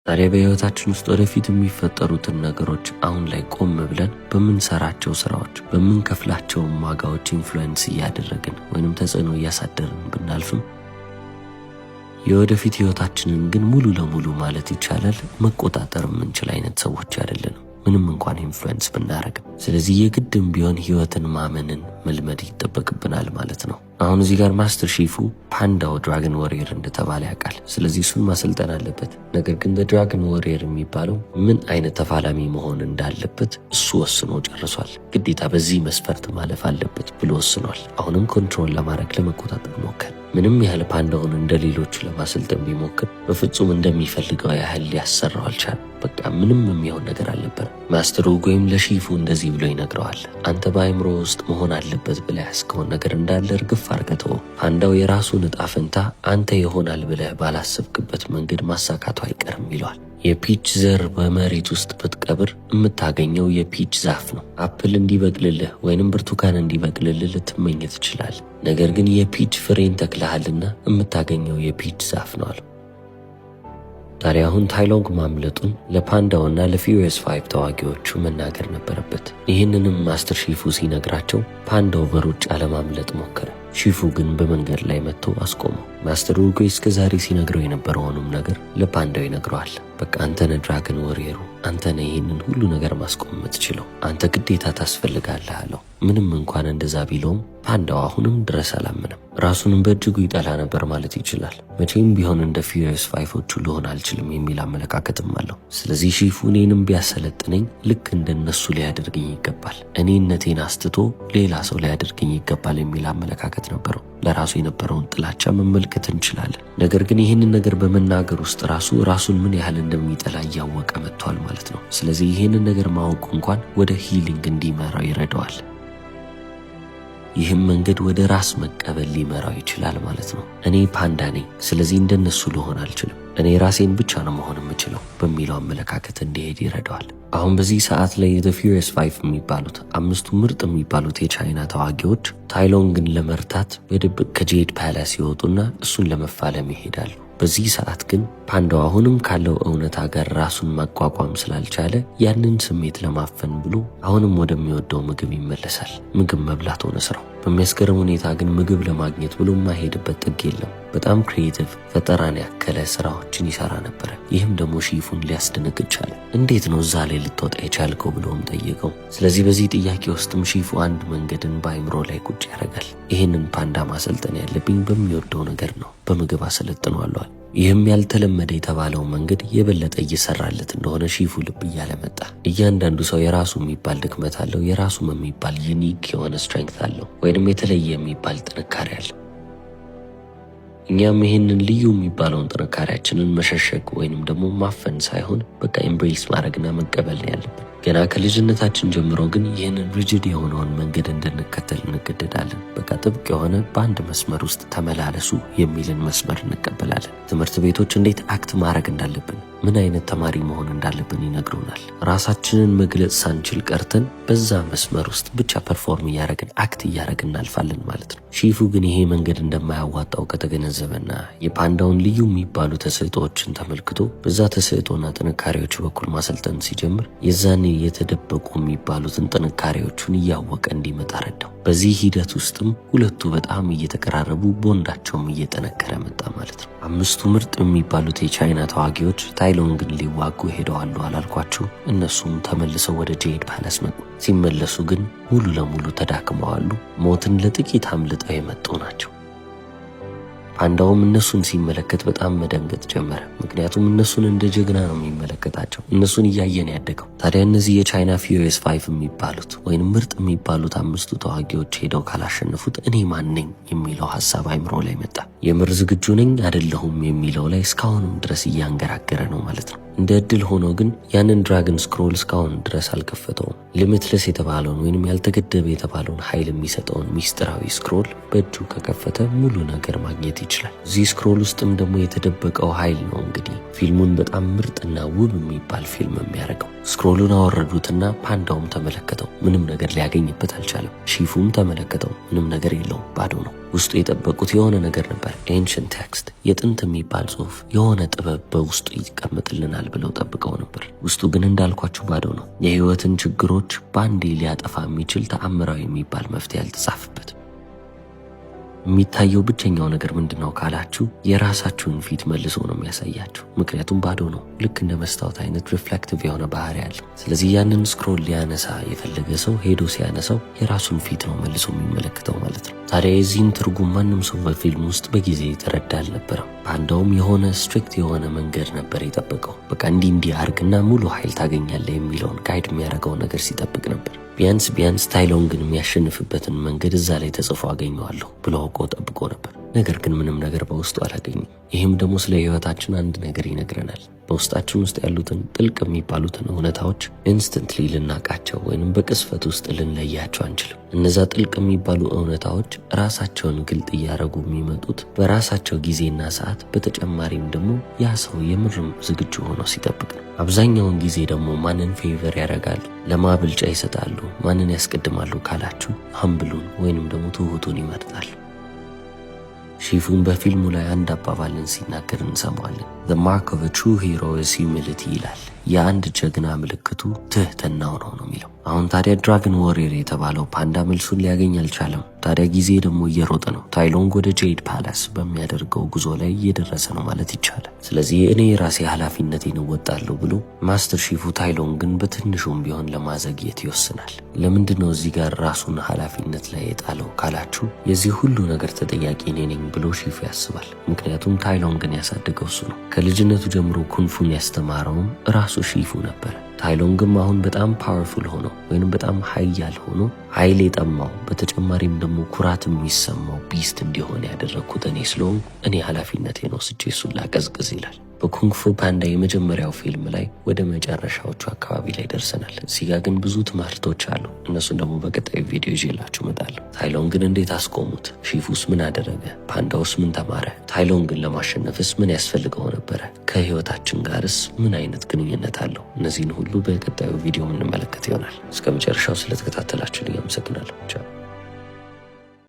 ታዲያ በህይወታችን ውስጥ ወደፊት የሚፈጠሩትን ነገሮች አሁን ላይ ቆም ብለን በምንሰራቸው ስራዎች በምንከፍላቸው ዋጋዎች ኢንፍሉዌንስ እያደረግን ወይንም ተጽዕኖ እያሳደርን ብናልፍም የወደፊት ህይወታችንን ግን ሙሉ ለሙሉ ማለት ይቻላል መቆጣጠር የምንችል አይነት ሰዎች አይደለንም፣ ምንም እንኳን ኢንፍሉዌንስ ብናረግ። ስለዚህ የግድም ቢሆን ህይወትን ማመንን መልመድ ይጠበቅብናል ማለት ነው። አሁን እዚህ ጋር ማስተር ሺፉ ፓንዳው ድራገን ወሪየር እንደተባለ ያውቃል። ስለዚህ እሱን ማሰልጠን አለበት። ነገር ግን ድራገን ወሪየር የሚባለው ምን አይነት ተፋላሚ መሆን እንዳለበት እሱ ወስኖ ጨርሷል። ግዴታ በዚህ መስፈርት ማለፍ አለበት ብሎ ወስኗል። አሁንም ኮንትሮል ለማድረግ ለመቆጣጠር ሞከር። ምንም ያህል ፓንዳውን እንደሌሎቹ ለማሰልጠን ቢሞክር በፍጹም እንደሚፈልገው ያህል ሊያሰራው አልቻለም። በቃ ምንም የሚሆን ነገር አልነበር። ማስተር ውጎይም ለሺፉ እንደዚህ ብሎ ይነግረዋል። አንተ በአይምሮ ውስጥ መሆን አለበት ብለህ ያስከውን ነገር እንዳለ እርግፍ አርገተው ፓንዳው የራሱን ዕጣ ፈንታ አንተ ይሆናል ብለህ ባላሰብክበት መንገድ ማሳካቱ አይቀርም ይለዋል። የፒች ዘር በመሬት ውስጥ ብትቀብር የምታገኘው የፒች ዛፍ ነው። አፕል እንዲበቅልልህ ወይንም ብርቱካን እንዲበቅልልህ ልትመኝ ትችላለህ። ነገር ግን የፒች ፍሬን ተክለሃልና የምታገኘው የፒች ዛፍ ነው አለው። ታዲያ አሁን ታይሎንግ ማምለጡን ለፓንዳውና ለፊውሪየስ 5 ተዋጊዎቹ መናገር ነበረበት። ይህንንም ማስተር ሺፉ ሲነግራቸው ፓንዳው በሩጫ ለማምለጥ ሞከረ። ሺፉ ግን በመንገድ ላይ መጥቶ አስቆመው። ማስተር ውጎይ እስከ ዛሬ ሲነግረው የነበረውንም ነገር ለፓንዳው ይነግረዋል። በቃ አንተ ነህ ድራገን ወሪየሩ፣ አንተ ነህ ይህንን ሁሉ ነገር ማስቆም የምትችለው፣ አንተ ግዴታ ታስፈልጋለህ አለው። ምንም እንኳን እንደዛ ቢለውም ፓንዳው አሁንም ድረስ አላመነም። ራሱንም በእጅጉ ይጠላ ነበር ማለት ይችላል። መቼም ቢሆን እንደ ፊውሪየስ 5ዎቹ ልሆን አልችልም የሚል አመለካከትም አለው። ስለዚህ ሺፉ እኔንም ቢያሰለጥነኝ ልክ እንደነሱ ሊያደርገኝ ይገባል፣ እኔነቴን አስትቶ ሌላ ሰው ሊያደርገኝ ይገባል የሚል አመለካከት ነበረው። ለራሱ የነበረውን ጥላቻ መመልከት እንችላለን። ነገር ግን ይህንን ነገር በመናገር ውስጥ ራሱን ምን ያህል እንደሚጠላ እያወቀ መጥቷል ማለት ነው። ስለዚህ ይህንን ነገር ማወቁ እንኳን ወደ ሂሊንግ እንዲመራው ይረዳዋል። ይህም መንገድ ወደ ራስ መቀበል ሊመራው ይችላል ማለት ነው። እኔ ፓንዳ ነኝ፣ ስለዚህ እንደነሱ ልሆን አልችልም፣ እኔ ራሴን ብቻ ነው መሆን የምችለው በሚለው አመለካከት እንዲሄድ ይረዳዋል። አሁን በዚህ ሰዓት ላይ The Furious 5 የሚባሉት አምስቱ ምርጥ የሚባሉት የቻይና ተዋጊዎች ታይሎንግን ለመርታት በድብቅ ከጄድ ፓላስ ይወጡና እሱን ለመፋለም ይሄዳሉ። በዚህ ሰዓት ግን ፓንዳው አሁንም ካለው እውነታ ጋር ራሱን ማቋቋም ስላልቻለ ያንን ስሜት ለማፈን ብሎ አሁንም ወደሚወደው ምግብ ይመለሳል። ምግብ መብላት ሆነ ስራው። በሚያስገርም ሁኔታ ግን ምግብ ለማግኘት ብሎ የማይሄድበት ጥግ የለም። በጣም ክሪኤቲቭ ፈጠራን ያከለ ስራዎችን ይሰራ ነበረ። ይህም ደግሞ ሺፉን ሊያስደነግጥ ቻለ። እንዴት ነው እዛ ላይ ልትወጣ የቻልከው ብሎም ጠየቀው። ስለዚህ በዚህ ጥያቄ ውስጥም ሺፉ አንድ መንገድን በአይምሮ ላይ ቁጭ ያደርጋል። ይህንን ፓንዳ ማሰልጠን ያለብኝ በሚወደው ነገር ነው፣ በምግብ አሰለጥነዋለሁ። ይህም ያልተለመደ የተባለው መንገድ የበለጠ እየሰራለት እንደሆነ ሺፉ ልብ እያለ መጣ። እያንዳንዱ ሰው የራሱ የሚባል ድክመት አለው፣ የራሱም የሚባል ዩኒክ የሆነ ስትሬንግዝ አለው፣ ወይንም የተለየ የሚባል ጥንካሬ አለው። እኛም ይህንን ልዩ የሚባለውን ጥንካሬያችንን መሸሸግ ወይንም ደግሞ ማፈን ሳይሆን በቃ ኤምብሬስ ማድረግና መቀበል ነው ያለብን። ገና ከልጅነታችን ጀምሮ ግን ይህንን ሪጅድ የሆነውን መንገድ እንድንከተል እንገደዳለን። በቃ ጥብቅ የሆነ በአንድ መስመር ውስጥ ተመላለሱ የሚልን መስመር እንቀበላለን። ትምህርት ቤቶች እንዴት አክት ማድረግ እንዳለብን፣ ምን አይነት ተማሪ መሆን እንዳለብን ይነግሩናል። ራሳችንን መግለጽ ሳንችል ቀርተን በዛ መስመር ውስጥ ብቻ ፐርፎርም እያደረግን አክት እያደረግን እናልፋለን ማለት ነው። ሺፉ ግን ይሄ መንገድ እንደማያዋጣው ከተገነዘበና የፓንዳውን ልዩ የሚባሉ ተሰጥኦዎችን ተመልክቶ በዛ ተሰጥኦና ጥንካሬዎቹ በኩል ማሰልጠን ሲጀምር የዛኔ የተደበቁ የሚባሉትን ጥንካሬዎቹን እያወቀ እንዲመጣ ረዳው። በዚህ ሂደት ውስጥም ሁለቱ በጣም እየተቀራረቡ ቦንዳቸውም እየጠነከረ መጣ ማለት ነው። አምስቱ ምርጥ የሚባሉት የቻይና ተዋጊዎች ታይሎንግን ሊዋጉ ሄደዋሉ አላልኳችሁ? እነሱም ተመልሰው ወደ ጄድ ፓላስ መጡ። ሲመለሱ ግን ሙሉ ለሙሉ ተዳክመዋሉ። ሞትን ለጥቂት አምልጠው የመጡ ናቸው። ፓንዳውም እነሱን ሲመለከት በጣም መደንገጥ ጀመረ። ምክንያቱም እነሱን እንደ ጀግና ነው የሚመለከታቸው፣ እነሱን እያየን ያደገው። ታዲያ እነዚህ የቻይና ፊውሪየስ 5 የሚባሉት ወይም ምርጥ የሚባሉት አምስቱ ተዋጊዎች ሄደው ካላሸነፉት እኔ ማን ነኝ የሚለው ሀሳብ አይምሮ ላይ መጣ። የምር ዝግጁ ነኝ አይደለሁም የሚለው ላይ እስካሁንም ድረስ እያንገራገረ ነው ማለት ነው። እንደ እድል ሆኖ ግን ያንን ድራገን ስክሮል እስካሁን ድረስ አልከፈተውም። ሊሚትለስ የተባለውን ወይንም ያልተገደበ የተባለውን ኃይል የሚሰጠውን ሚስጥራዊ ስክሮል በእጁ ከከፈተ ሙሉ ነገር ማግኘት ይችላል። እዚህ ስክሮል ውስጥም ደግሞ የተደበቀው ኃይል ነው እንግዲህ ፊልሙን በጣም ምርጥና ውብ የሚባል ፊልም የሚያደርገው። ስክሮሉን አወረዱትና ፓንዳውም ተመለከተው፣ ምንም ነገር ሊያገኝበት አልቻለም። ሺፉም ተመለከተው፣ ምንም ነገር የለውም፣ ባዶ ነው። ውስጡ የጠበቁት የሆነ ነገር ነበር። ኤንሽንት ቴክስት፣ የጥንት የሚባል ጽሑፍ፣ የሆነ ጥበብ በውስጡ ይቀመጥልናል ብለው ጠብቀው ነበር። ውስጡ ግን እንዳልኳችሁ ባዶ ነው። የህይወትን ችግሮች በአንዴ ሊያጠፋ የሚችል ተአምራዊ የሚባል መፍትሄ አልተጻፈበት። የሚታየው ብቸኛው ነገር ምንድነው ካላችሁ የራሳችሁን ፊት መልሶ ነው የሚያሳያችሁ። ምክንያቱም ባዶ ነው። ልክ እንደ መስታወት አይነት ሪፍሌክቲቭ የሆነ ባህሪ ያለው። ስለዚህ ያንን ስክሮል ሊያነሳ የፈለገ ሰው ሄዶ ሲያነሳው የራሱን ፊት ነው መልሶ የሚመለከተው ማለት ነው። ታዲያ የዚህን ትርጉም ማንም ሰው በፊልም ውስጥ በጊዜ የተረዳ አልነበረም። ፓንዳውም የሆነ ስትሪክት የሆነ መንገድ ነበር የጠበቀው። በቃ እንዲህ አርግና ሙሉ ኃይል ታገኛለህ የሚለውን ጋይድ የሚያደርገውን ነገር ሲጠብቅ ነበር። ቢያንስ ታይሎንግን የሚያሸንፍበትን መንገድ እዛ ላይ ተጽፎ አገኘዋለሁ ብሎ አውቆ ጠብቆ ነበር። ነገር ግን ምንም ነገር በውስጡ አላገኘም። ይህም ደግሞ ስለ ህይወታችን አንድ ነገር ይነግረናል። በውስጣችን ውስጥ ያሉትን ጥልቅ የሚባሉትን እውነታዎች ኢንስተንትሊ ልናቃቸው ወይንም በቅስፈት ውስጥ ልንለያቸው አንችልም። እነዛ ጥልቅ የሚባሉ እውነታዎች ራሳቸውን ግልጥ እያደረጉ የሚመጡት በራሳቸው ጊዜና ሰዓት፣ በተጨማሪም ደግሞ ያ ሰው የምርም ዝግጁ ሆኖ ሲጠብቅ ነው። አብዛኛውን ጊዜ ደግሞ ማንን ፌቨር ያደርጋሉ፣ ለማብልጫ ይሰጣሉ፣ ማንን ያስቀድማሉ ካላችሁ ሀምብሉን ወይንም ደግሞ ትሁቱን ይመርጣሉ። ሺፉን በፊልሙ ላይ አንድ አባባልን ሲናገር እንሰማዋለን። The mark of a true hero is humility ይላል። የአንድ ጀግና ምልክቱ ትህትናው ነው የሚለው። አሁን ታዲያ ድራገን ዋሪየር የተባለው ፓንዳ መልሱን ሊያገኝ አልቻለም። ታዲያ ጊዜ ደግሞ እየሮጠ ነው። ታይሎንግ ወደ ጄድ ፓላስ በሚያደርገው ጉዞ ላይ እየደረሰ ነው ማለት ይቻላል። ስለዚህ እኔ የራሴ ኃላፊነቴን እወጣለሁ ብሎ ማስተር ሺፉ ታይሎንግን በትንሹም ቢሆን ለማዘግየት ይወስናል። ለምንድን ነው እዚህ ጋር ራሱን ኃላፊነት ላይ የጣለው ካላችሁ የዚህ ሁሉ ነገር ተጠያቂ እኔ ነኝ ብሎ ሺፉ ያስባል። ምክንያቱም ታይሎንግን ያሳደገው እሱ ነው። ከልጅነቱ ጀምሮ ኩንፉን ያስተማረውም ራሱ ሺፉ ነበር። ታይሎንግም አሁን በጣም ፓወርፉል ሆኖ ወይንም በጣም ኃያል ሆኖ ኃይል የጠማው በተጨማሪም ደግሞ ኩራት የሚሰማው ቢስት እንዲሆን ያደረግኩት እኔ ስለሆንኩ እኔ ኃላፊነቴን ወስጄ እሱን ላቀዝቅዝ ይላል። በኩንግፉ ፓንዳ የመጀመሪያው ፊልም ላይ ወደ መጨረሻዎቹ አካባቢ ላይ ደርሰናል። እዚህ ጋር ግን ብዙ ትምህርቶች አሉ። እነሱን ደግሞ በቀጣዩ ቪዲዮ ይዤላችሁ እመጣለሁ። ታይሎንግን እንዴት አስቆሙት? ሺፉስ ምን አደረገ? ፓንዳውስ ምን ተማረ? ታይሎንግን ለማሸነፍስ ምን ያስፈልገው ነበረ? ከህይወታችን ጋርስ ምን አይነት ግንኙነት አለው? እነዚህን ሁሉ በቀጣዩ ቪዲዮ የምንመለከት ይሆናል። እስከ መጨረሻው ስለተከታተላችሁ አመሰግናለሁ። ቻው።